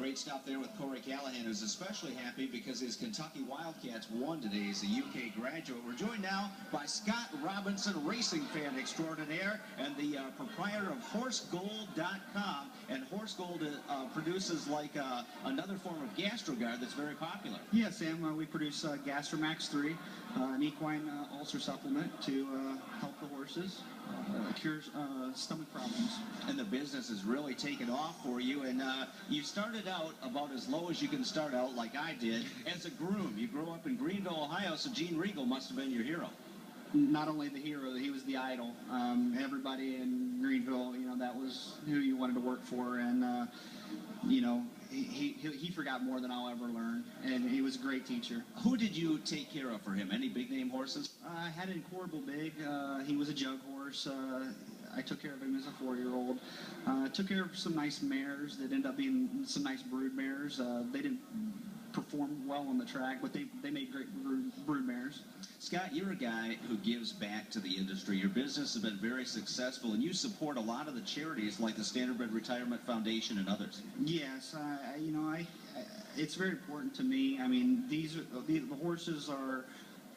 Great stuff there with Corey Callahan, who's especially happy because his Kentucky Wildcats won today as a UK graduate. We're joined now by Scott Robinson, racing fan extraordinaire and the proprietor of HorseGold.com. And HorseGold produces like another form of GastroGuard that's very popular. Yeah, Sam, we produce GastroMax 3, an equine ulcer supplement to help the horses, cures stomach problems. And the business has really taken off for you, and you started out about as low as you can start out, like I did, as a groom. You grew up in Greenville, Ohio, so Gene Regal must have been your hero. Not only the hero, he was the idol. Everybody in Greenville, you know, that was who you wanted to work for, and you know, he forgot more than I'll ever learn, and he was a great teacher. Who did you take care of for him? Any big name horses? I had in Corbel Big. He was a jug horse. I took care of him as a 4-year-old. Took care of some nice mares that ended up being some nice brood mares. They didn't perform well on the track, but they made great brood mares. Scott, you're a guy who gives back to the industry. Your business has been very successful, and you support a lot of the charities like the Standardbred Retirement Foundation and others. Yes, you know, it's very important to me. I mean, the horses are,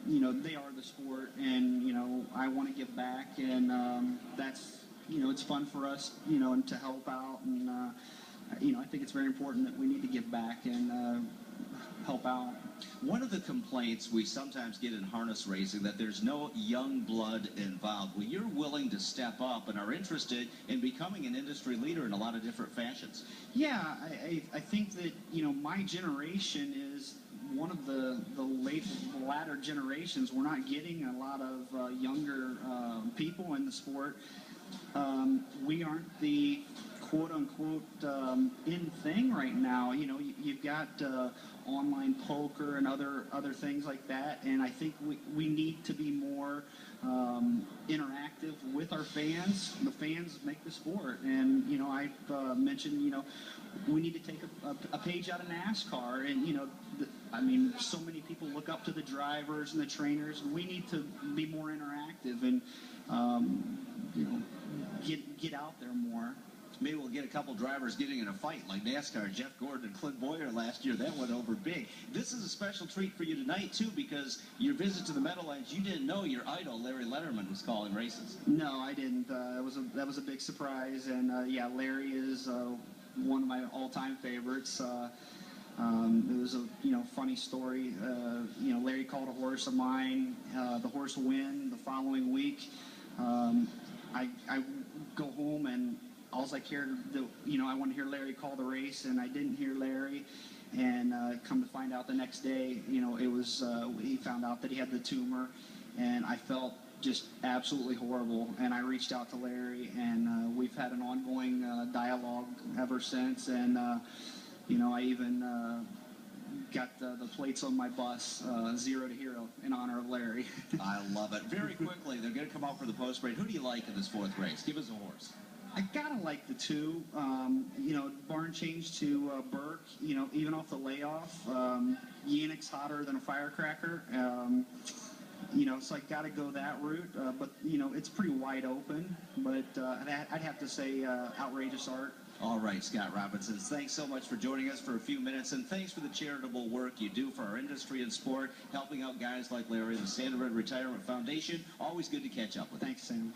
you know, they are the sport, and you know, I want to give back, and that's, you know, it's fun for us, you know, and to help out, and you know, I think it's very important that we need to give back and help out. One of the complaints we sometimes get in harness racing that there's no young blood involved. Well, you're willing to step up and are interested in becoming an industry leader in a lot of different fashions. Yeah, I think that, you know, my generation is one of the latter generations. We're not getting a lot of younger people in the sport. We aren't the quote-unquote in thing right now. You know, you've got online poker and other things like that, and I think we need to be more interactive with our fans. The fans make the sport, and you know, I've mentioned, you know, we need to take a page out of NASCAR, and you know, I mean, so many people look up to the drivers and the trainers, and we need to be more interactive and you know, get out there more. Maybe we'll get a couple drivers getting in a fight like NASCAR, Jeff Gordon and Clint Boyer last year. That went over big. This is a special treat for you tonight, too, because your visit to the Meadowlands, you didn't know your idol, Larry Letterman, was calling races. No, I didn't. That was a big surprise, and yeah, Larry is one of my all-time favorites. It was a, you know, funny story. You know, Larry called a horse of mine. The horse win the following week. I go home and all I cared, you know, I wanted to hear Larry call the race, and I didn't hear Larry. And come to find out the next day, you know, it was he found out that he had the tumor, and I felt just absolutely horrible. And I reached out to Larry, and we've had an ongoing dialogue ever since. And you know, I even got the plates on my bus, 0 to hero, in honor of Larry. I love it. Very quickly, they're going to come out for the post parade. Who do you like in this 4th race? Give us a horse. I gotta like the 2. You know, barn change to Burke. You know, even off the layoff, Yannick's hotter than a firecracker. You know, so I gotta go that route. But you know, it's pretty wide open. But I'd have to say Outrageous Art. All right, Scott Robinson, thanks so much for joining us for a few minutes, and thanks for the charitable work you do for our industry and sport, helping out guys like Larry, the Standardbred Retirement Foundation. Always good to catch up with. Thanks, Sam.